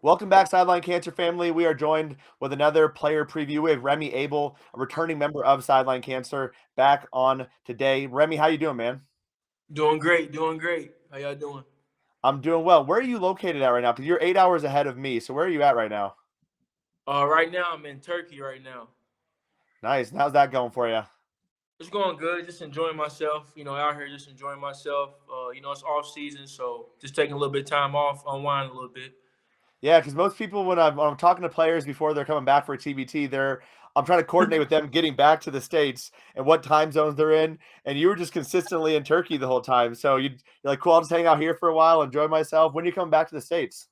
Welcome back, Sideline Cancer family. We are joined with another player preview. We have Remy Abell, a returning member of Sideline Cancer, back on today. Remy, how you doing, man? Doing great, doing great. How y'all doing? I'm doing well. Where are you located at right now? Because you're 8 hours ahead of me. So where are you at right now? Right now I'm in Turkey right now. Nice. And how's that going for you? It's going good. Just enjoying myself. Out here just enjoying myself. It's off season, so just taking a little bit of time off, unwind a little bit. Yeah, because most people, when I'm talking to players before they're coming back for a TBT, I'm trying to coordinate with them getting back to the States and what time zones they're in. And you were just consistently in Turkey the whole time. So you're like, cool, I'll just hang out here for a while, enjoy myself. When are you coming back to the States?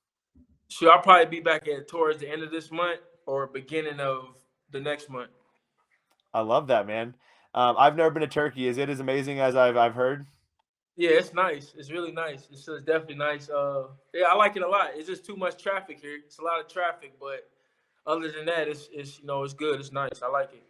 So I'll probably be back at towards the end of this month or beginning of the next month. I love that, man. I've never been to Turkey. Is it as amazing as I've heard? Yeah, it's nice. It's really nice. It's definitely nice. Yeah, I like it a lot. It's just too much traffic here. It's a lot of traffic, but other than that, it's good. It's nice. I like it.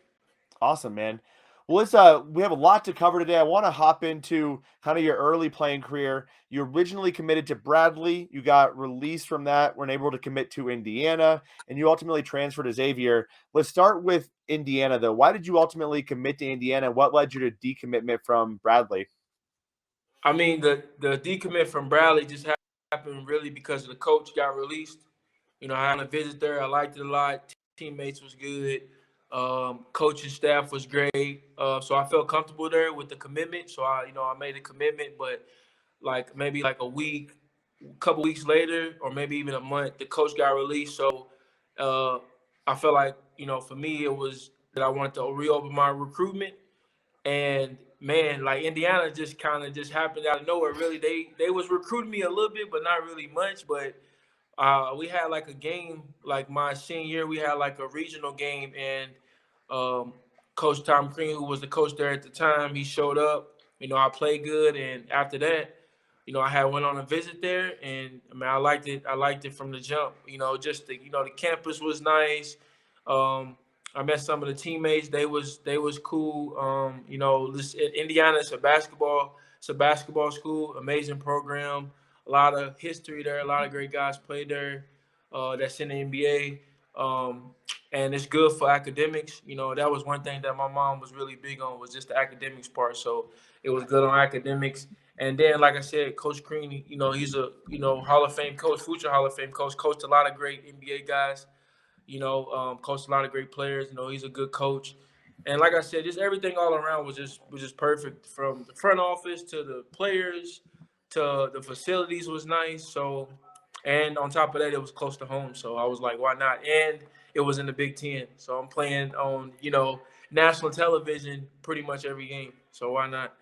Awesome, man. Well, we have a lot to cover today. I want to hop into kind of your early playing career. You originally committed to Bradley. You got released from that, weren't able to commit to Indiana, and you ultimately transferred to Xavier. Let's start with Indiana, though. Why did you ultimately commit to Indiana? What led you to decommitment from Bradley? I mean, the decommit from Bradley just happened really because the coach got released. I had a visit there. I liked it a lot. Teammates was good. Coaching staff was great. So I felt comfortable there with the commitment. So I made a commitment, but like maybe like a week, a couple weeks later, or maybe even a month, the coach got released. So uh, I felt like for me, it was that I wanted to reopen my recruitment. And man, like Indiana just kind of just happened out of nowhere. Really, they was recruiting me a little bit, but not really much. But we had like a game, like my senior year, we had like a regional game, and um, Coach Tom Crean, who was the coach there at the time, he showed up. I played good, and after that, I had went on a visit there, and I mean, I liked it. I liked it from the jump. Just the campus was nice. Um, I met some of the teammates. They was cool. Indiana is It's a basketball school. Amazing program. A lot of history there. A lot of great guys played there. That's in the NBA. And it's good for academics. That was one thing that my mom was really big on was just the academics part. So it was good on academics. And then, like I said, Coach Crean, he's a Hall of Fame coach, future Hall of Fame coach. Coached a lot of great NBA guys. Coached a lot of great players. He's a good coach. And like I said, just everything all around was just perfect, from the front office to the players to the facilities was nice. So, and on top of that, it was close to home. So I was like, why not? And it was in the Big Ten. So I'm playing on national television pretty much every game. So why not?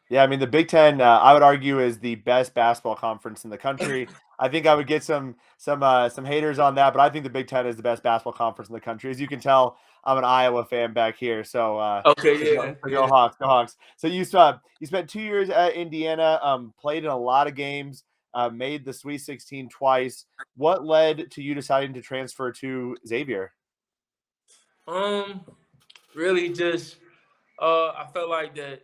Yeah, I mean the Big Ten, I would argue, is the best basketball conference in the country. I think I would get some haters on that, but I think the Big Ten is the best basketball conference in the country. As you can tell, I'm an Iowa fan back here, so Okay, yeah, go yeah. Hawks, go Hawks. So you spent 2 years at Indiana, played in a lot of games, made the Sweet 16 twice. What led to you deciding to transfer to Xavier? Um, Really just I felt like that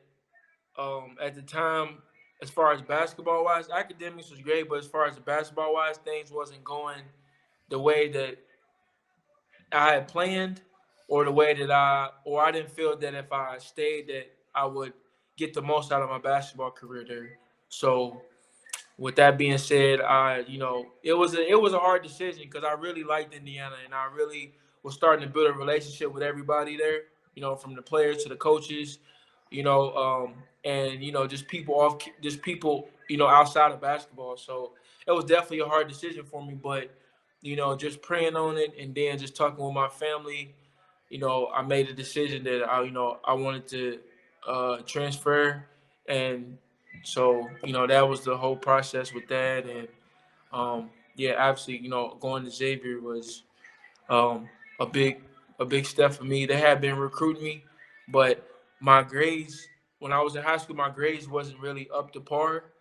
at the time, as far as basketball wise, academics was great, but as far as the basketball wise, things wasn't going the way that I had planned, or the way that I didn't feel that if I stayed that I would get the most out of my basketball career there. So with that being said, it was a hard decision because I really liked Indiana, and I really was starting to build a relationship with everybody there. From the players to the coaches, and just people outside of basketball. So it was definitely a hard decision for me, but just praying on it and then just talking with my family, I made a decision that I wanted to transfer, and so that was the whole process with that. And yeah, obviously going to Xavier was um, a big a big step for me. They had been recruiting me, but my grades when I was in high school, my grades wasn't really up to par.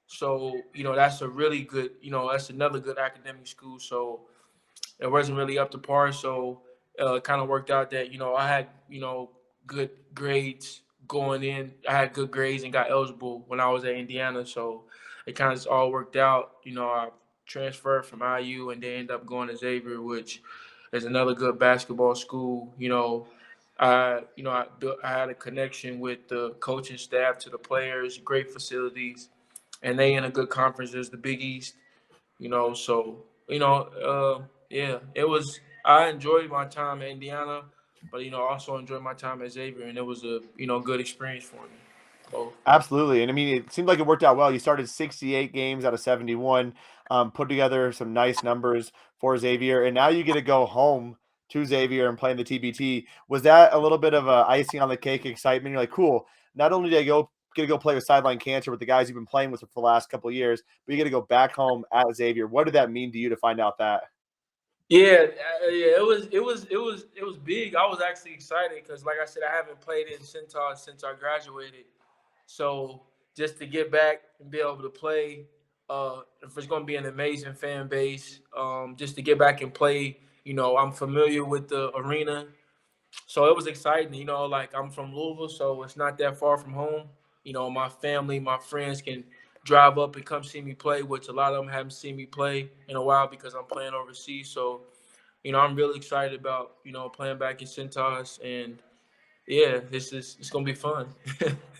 So that's a really good that's another good academic school. So it wasn't really up to par. So it kind of worked out that I had good grades going in. I had good grades and got eligible when I was at Indiana. So it kind of just all worked out. transferred from IU and then ended up going to Xavier, which is another good basketball school. I had a connection with the coaching staff to the players, great facilities, and they in a good conference as the Big East. So yeah, it was. I enjoyed my time at Indiana, but also enjoyed my time at Xavier, and it was a good experience for me. So Absolutely. And I mean, it seemed like it worked out well. You started 68 games out of 71, put together some nice numbers for Xavier, and now you get to go home to Xavier and play in the TBT. Was that a little bit of a icing on the cake excitement? You're like, cool. Not only did I get to go play with Sideline Cancer with the guys you've been playing with for the last couple of years, but you get to go back home at Xavier. What did that mean to you to find out that? yeah, yeah, it was big. I was actually excited because, like I said, I haven't played in Centos since I graduated. So just to get back and be able to play, if it's going to be an amazing fan base, just to get back and play, I'm familiar with the arena. So it was exciting. Like I'm from Louisville, so it's not that far from home. My family, my friends can drive up and come see me play, which a lot of them haven't seen me play in a while because I'm playing overseas. So, I'm really excited about, playing back in Centos, and yeah, it's gonna be fun.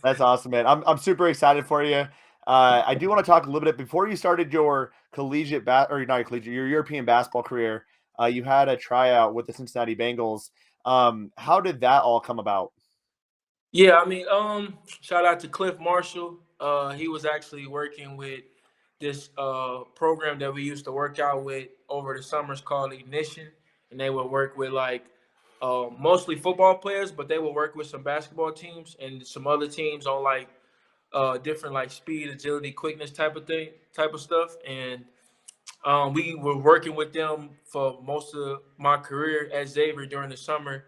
That's awesome, man. I'm super excited for you. I do want to talk a little bit before you started your or not collegiate, your European basketball career. You had a tryout with the Cincinnati Bengals. How did that all come about? Yeah, I mean, shout out to Cliff Marshall. He was actually working with this program that we used to work out with over the summers called Ignition, and they would work with like mostly football players, but they would work with some basketball teams and some other teams on like different like speed, agility, quickness type of stuff. And we were working with them for most of my career at Xavier during the summer,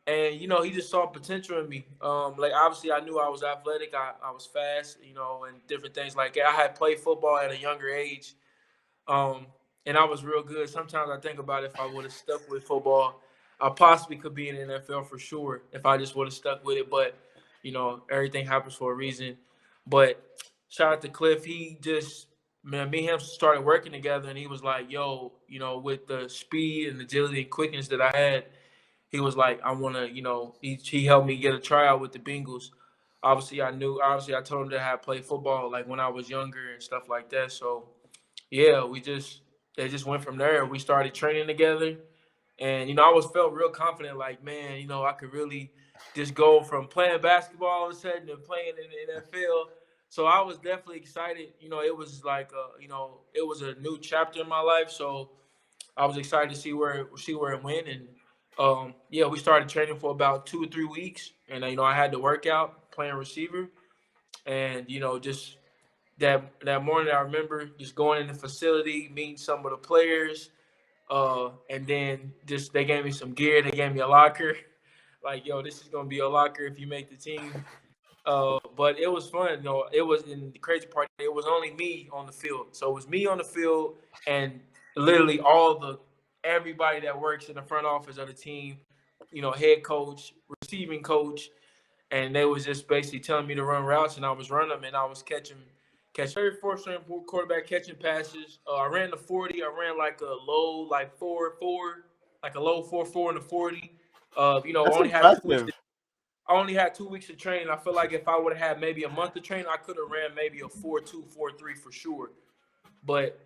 and he just saw potential in me. Like obviously, I knew I was athletic. I was fast, and different things like that. I had played football at a younger age, um, and I was real good. Sometimes I think about if I would have stuck with football, I possibly could be in the NFL for sure if I just would have stuck with it. But everything happens for a reason. But shout out to Cliff. He just man, me and him started working together, and he was like, "Yo, with the speed and agility and quickness that I had." He was like, I want to, he helped me get a tryout with the Bengals. Obviously, I told him that I had played football like when I was younger and stuff like that. So, yeah, they just went from there. We started training together. And, I was felt real confident, like, man, I could really just go from playing basketball all of a sudden to playing in the NFL. So I was definitely excited. It was like, it was a new chapter in my life. So, I was excited to see where it went, and yeah, we started training for about 2 or 3 weeks, and I had to work out playing receiver, and just that morning I remember just going in the facility, meeting some of the players, and then just they gave me some gear, they gave me a locker, like yo, this is gonna be a locker if you make the team. But it was fun. It was in the crazy part. It was only me on the field, so it was me on the field, and literally everybody that works in the front office of the team, head coach, receiving coach, and they was just basically telling me to run routes, and I was running them, and I was catch every fourth string quarterback catching passes. I ran the 40. I ran like a low like 4.4, like a low 4.4 in the 40. That's Only had 2 weeks impressive. I only had 2 weeks of training. I feel like if I would have had maybe a month of training, I could have ran maybe a 4.2, 4.3 for sure. But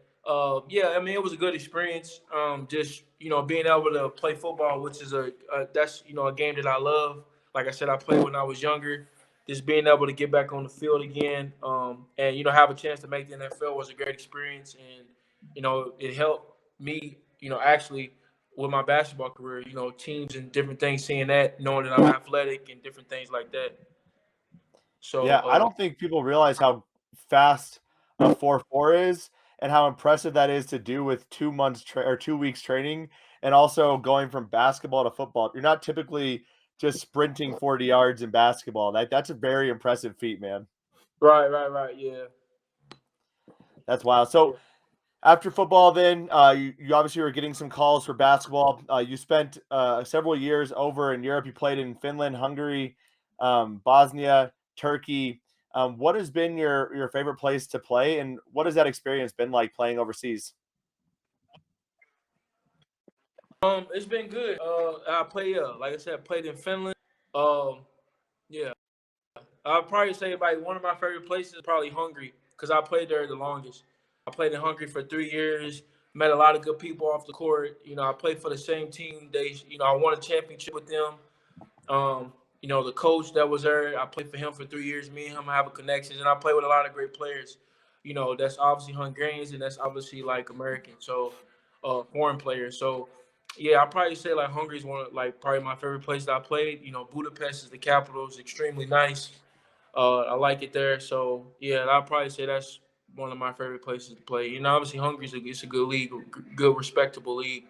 yeah, I mean, it was a good experience. Just being able to play football, which is that's a game that I love. Like I said, I played when I was younger. Just being able to get back on the field again, and have a chance to make the NFL was a great experience, and it helped me, actually with my basketball career. Teams and different things, seeing that, knowing that I'm athletic and different things like that. So Yeah, I don't think people realize how fast a 4.4 is and how impressive that is to do with 2 months or 2 weeks training and also going from basketball to football. You're not typically just sprinting 40 yards in basketball. That's a very impressive feat, man. right, yeah. That's wild. So after football, then you obviously were getting some calls for basketball. You spent several years over in Europe. You played in Finland, Hungary, Bosnia, Turkey. What has been your favorite place to play, and what has that experience been like playing overseas? It's been good. I play, like I said, I played in Finland. Um, yeah, I'd probably say like one of my favorite places is probably Hungary because I played there the longest. I played in Hungary for 3 years. Met a lot of good people off the court. I played for the same team. I won a championship with them. Um, the coach that was there, I played for him for 3 years. Me and him have a connections, and I play with a lot of great players. That's obviously Hungarians and that's obviously like American, so foreign players. So yeah, I probably say like Hungary is one of like probably my favorite places I played. Budapest is the capital, it's extremely nice. I like it there. So yeah, I'll probably say that's one of my favorite places to play. Obviously Hungary's it's a good league, good respectable league.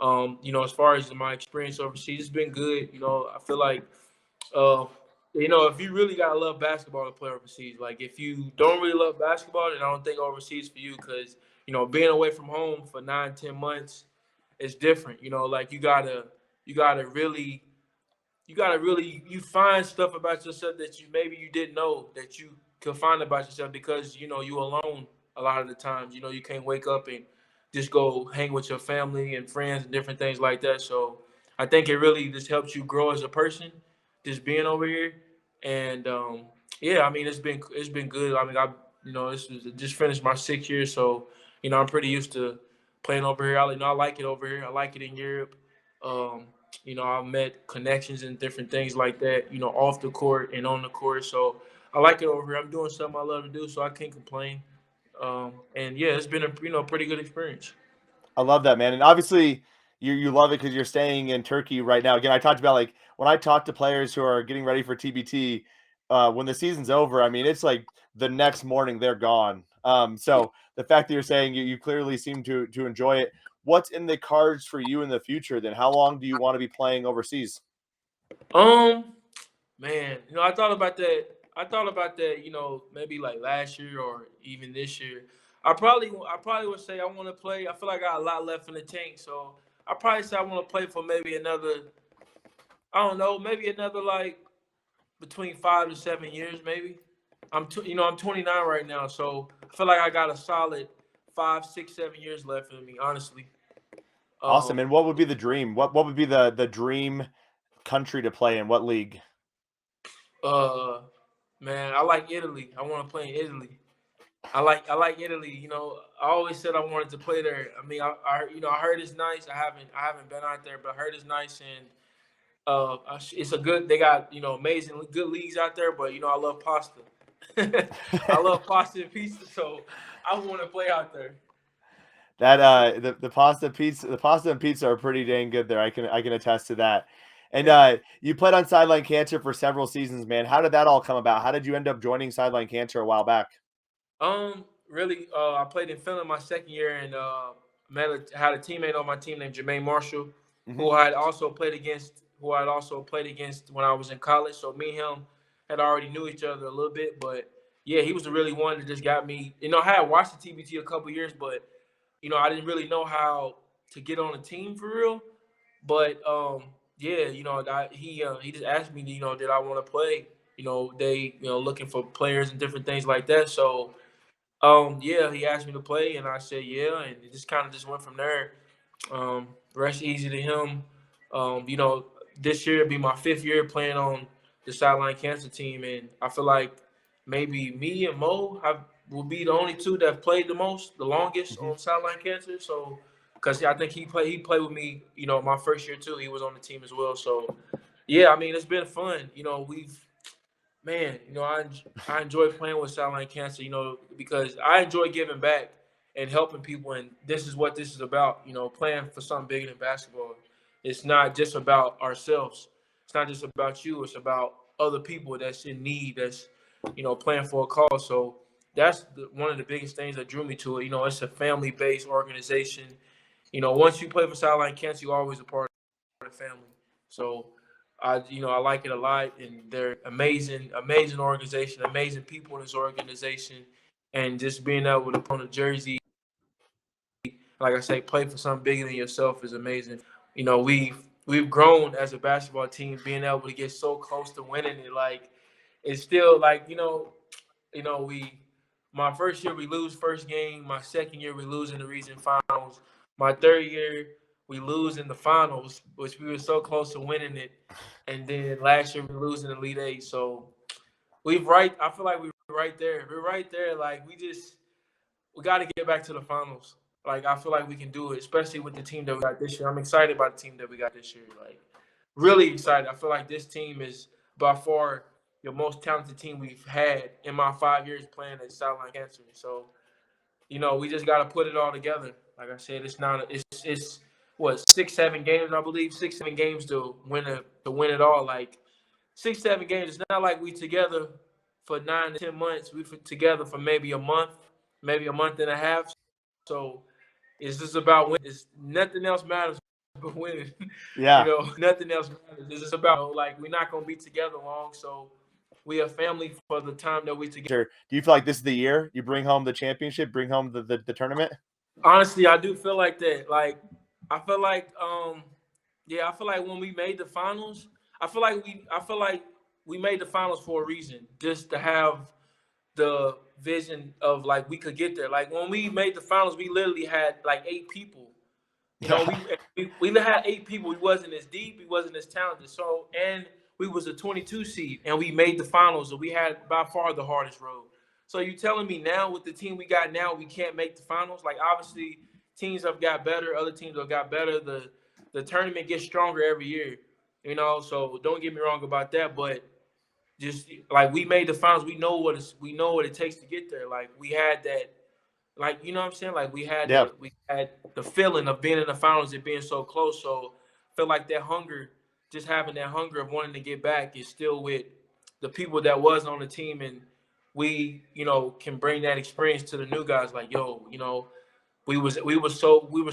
As far as my experience overseas, it's been good. I feel like, uh, if you really gotta love basketball to play overseas, like if you don't really love basketball, then I don't think overseas for you because being away from home for 9, 10 months is different. Like you gotta really you find stuff about yourself that you didn't know that you could find about yourself because you alone a lot of the times. You can't wake up and just go hang with your family and friends and different things like that. So I think it really just helps you grow as a person, just being over here. And yeah, I mean it's been good. I mean this is just finished my 6 years, so I'm pretty used to playing over here. I like it over here. I like it in Europe. Um, I've met connections and different things like that, off the court and on the court. So I like it over here. I'm doing something I love to do, so I can't complain. And yeah, it's been a pretty good experience. I love that, man. And obviously, you love it because you're staying in Turkey right now. Again, I talked about like when I talk to players who are getting ready for TBT, when the season's over. I mean, it's like the next morning they're gone. So the fact that you're saying you clearly seem to enjoy it. What's in the cards for you in the future? Then, how long do you want to be playing overseas? Um, Man, I thought about that, maybe like last year or even this year. I probably would say I want to play. I feel like I got a lot left in the tank, so I probably say I want to play for maybe another. I don't know, maybe another like between 5 to 7 years, maybe. I'm 29 right now, so I feel like I got a solid 5, 6, 7 years left in me, honestly. Awesome. Um, And what would be the dream? What would be the dream country to play in? What league? uh, man, I like Italy. I want to play in Italy. I like Italy. I always said I wanted to play there. I mean, I heard it's nice. I haven't been out there, but I heard it's nice and it's a good. They got amazing good leagues out there. But I love pasta. I love pasta and pizza, so I want to play out there. That the pasta and pizza are pretty dang good there. I can attest to that. And you played on Sideline Cancer for several seasons, man. How did that all come about? How did you end up joining Sideline Cancer a while back? Really, I played in Finland my second year and had a teammate on my team named Jermaine Marshall, Hmm. who I had also played against, when I was in college. So me and him had already knew each other a little bit, but yeah, he was the really one that just got me. I had watched the TBT a couple years, but I didn't really know how to get on a team for real. But yeah, he just asked me, did I want to play? They looking for players and different things like that. So yeah, he asked me to play, and I said yeah, and it just kind of just went from there. Rest easy to him. You know, this year will be my 5th year playing on the Sideline Cancer team, and I feel like maybe me and Mo will be the only two that have played the most, the longest Hmm. on Sideline Cancer. So, because I think he played with me, my first year too. He was on the team as well. So, yeah, I mean it's been fun. Man, I enjoy playing with Sideline Cancer, because I enjoy giving back and helping people, and this is what this is about. Playing for something bigger than basketball. It's not just about ourselves. It's not just about you. It's about other people that's in need. That's playing for a cause. So that's one of the biggest things that drew me to it. It's a family-based organization. Once you play for Sideline Cancer, you're always a part of the family. So I like it a lot, and they're amazing, amazing organization, amazing people in this organization, and just being able to put on a jersey, like I say, play for something bigger than yourself is amazing. We've grown as a basketball team, being able to get so close to winning it. Like it's still like we my first year we lose first game, my second year we lose in the region finals, my third year we lose in the finals, which we were so close to winning it, and then last year we lose in the Elite Eight. So I feel like we're right there. We're right there. Like we got to get back to the finals. Like I feel like we can do it, especially with the team that we got this year. I'm excited about the team that we got this year. Like really excited. I feel like this team is by far the most talented team we've had in my 5 years playing at Sideline Cancer. So we just got to put it all together. Like I said, it's not. It's what 6-7 games, I believe, 6-7 games to win it all. Like 6-7 games. It's not like we together for 9 to 10 months. Together for maybe a month, maybe a month and a half. So it's just about winning. It's nothing else matters but winning. Yeah. Nothing else matters. It's just about like we're not gonna be together long. So we are family for the time that we together. Do you feel like this is the year you bring home the championship, bring home the tournament? Honestly, I do feel like that. Like I feel like I feel like when we made the finals, I feel like we made the finals for a reason. Just to have the vision of like we could get there. Like when we made the finals, we literally had like 8 people. We had 8 people. We wasn't as deep. We wasn't as talented. So and we was a 22 seed, and we made the finals. So we had by far the hardest road. So you telling me now with the team we got now, we can't make the finals? Like obviously teams have got better. Other teams have got better. The tournament gets stronger every year. So don't get me wrong about that, but just like we made the finals, we know what it takes to get there. Like we had that, like what I'm saying. Like Yeah. we had the feeling of being in the finals and being so close. So I feel like that hunger, just having that hunger of wanting to get back, is still with the people that was on the team, and we can bring that experience to the new guys. Like we were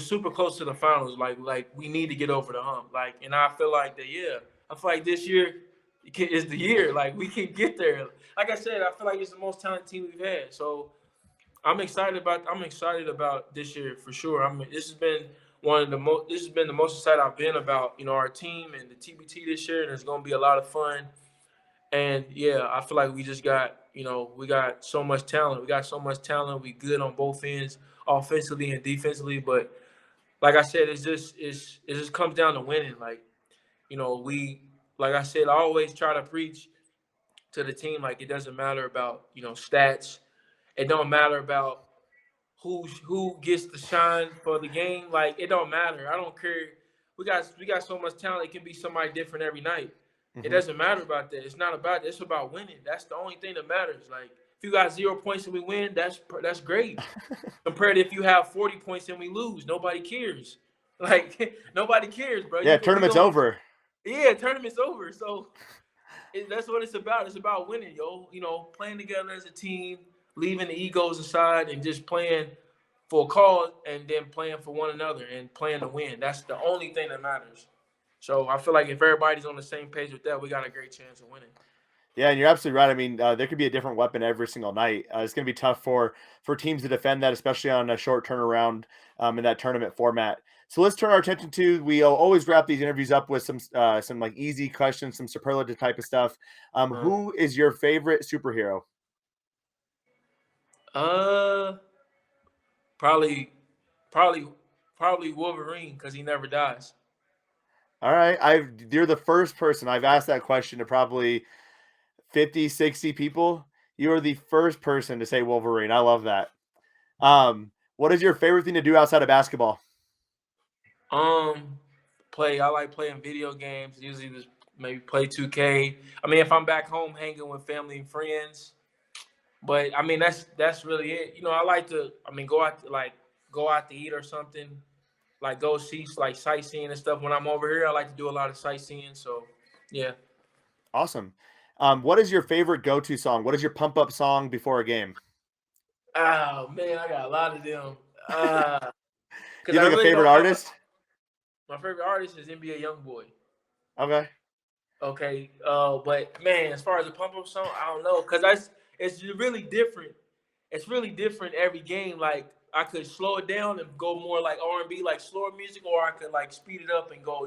super close to the finals. Like we need to get over the hump. Like, and I feel like I feel like this year is the year. Like we can get there. Like I said, I feel like it's the most talented team we've had. So I'm excited about this year for sure. I mean, this has been the most excited I've been about our team and the TBT this year, and it's gonna be a lot of fun. And yeah, I feel like we just got we got so much talent. We got so much talent. We good on both ends, offensively and defensively. But like I said, it just comes down to winning. Like like I said, I always try to preach to the team like it doesn't matter about stats. It don't matter about who gets the shine for the game. Like it don't matter. I don't care. We got so much talent. It can be somebody different every night. It Mm-hmm. doesn't matter about that. It's not about that. It's about winning. That's the only thing that matters. Like if you got 0 points and we win, that's great. Compared to if you have 40 points and we lose, nobody cares. Like nobody cares, bro. Yeah, We tournament's going over. tournament's over. So that's what it's about. It's about winning, yo. Playing together as a team, leaving the egos aside, and just playing for a cause, and then playing for one another and playing to win. That's the only thing that matters. So I feel like if everybody's on the same page with that, we got a great chance of winning. Yeah, and you're absolutely right. I mean, there could be a different weapon every single night. It's going to be tough for teams to defend that, especially on a short turnaround in that tournament format. So let's turn our attention to. We always wrap these interviews up with some like easy questions, some superlative type of stuff. Who is your favorite superhero? Uh, probably, probably, probably Wolverine because he never dies. All right, you're the first person I've asked that question to probably 50, 60 people. You are the first person to say Wolverine. I love that. What is your favorite thing to do outside of basketball? Um, I like playing video games. Usually, just maybe play 2K. I mean, if I'm back home hanging with family and friends, but I mean that's really it. I like to. I mean, go out to eat or something. Like go see like sightseeing and stuff. When I'm over here, I like to do a lot of sightseeing. So, yeah. Awesome. What is your favorite go-to song? What is your pump-up song before a game? Oh man, I got a lot of them. Do Because you I have like a really favorite don't have artist? my favorite artist is NBA YoungBoy. Okay. Okay, but man, as far as the pump up song, I don't know, it's really different. It's really different every game. Like I could slow it down and go more like R&B, like slower music, or I could like speed it up and go,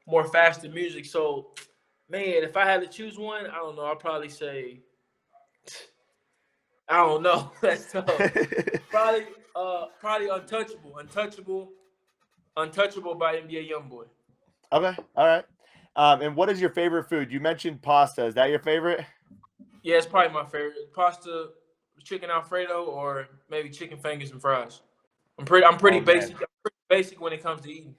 more faster music. So, man, if I had to choose one, I don't know. I'd probably say, I don't know. That's tough. Probably Untouchable. Untouchable by NBA YoungBoy. Okay, all right. And what is your favorite food? You mentioned pasta. Is that your favorite? Yeah, it's probably my favorite. Pasta, chicken Alfredo, or maybe chicken fingers and fries. I'm pretty Oh man, basic. I'm pretty basic when it comes to eating.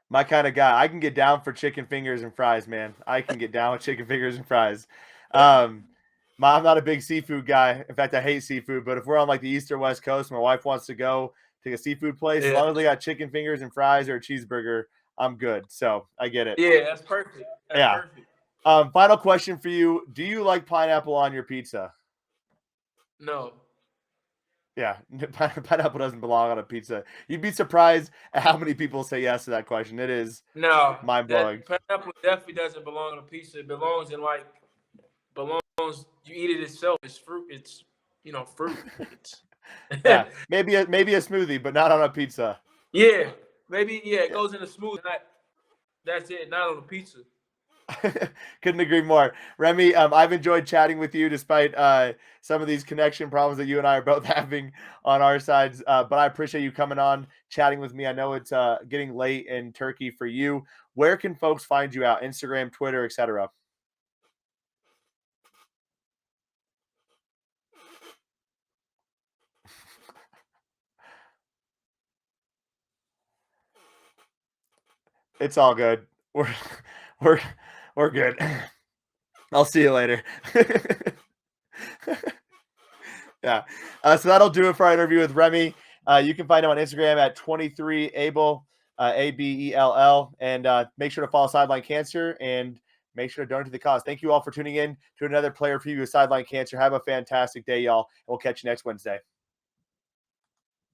my kind of guy. I can get down for chicken fingers and fries, man. I can get down with chicken fingers and fries. Um, I'm not a big seafood guy. In fact, I hate seafood. But if we're on like the east or west coast, my wife wants to go to a seafood place. As Yeah, long as they got chicken fingers and fries or a cheeseburger, I'm good. So I get it. yeah, that's perfect. That's Yeah. perfect. Final question for you: do you like pineapple on your pizza? No, Yeah, pineapple doesn't belong on a pizza. You'd be surprised at how many people say yes to that question. It is no, mind blowing. that pineapple definitely doesn't belong on a pizza. It belongs in like belongs. You eat it itself. It's fruit. It's fruit. It's Yeah, maybe a smoothie, but not on a pizza. yeah, maybe it Yeah. goes in a smoothie. That's it. Not on a pizza. Couldn't agree more. Remy, I've enjoyed chatting with you despite some of these connection problems that you and I are both having on our sides. But I appreciate you coming on, chatting with me. I know it's getting late in Turkey for you. Where can folks find you out? Instagram, Twitter, etc. It's all good. We're we're good. I'll see you later. Yeah. So that'll do it for our interview with Remy. You can find him on Instagram at 23 Abell, Abell, and make sure to follow Sideline Cancer and make sure to donate to the cause. Thank you all for tuning in to another player preview of Sideline Cancer. Have a fantastic day, y'all. We'll catch you next Wednesday.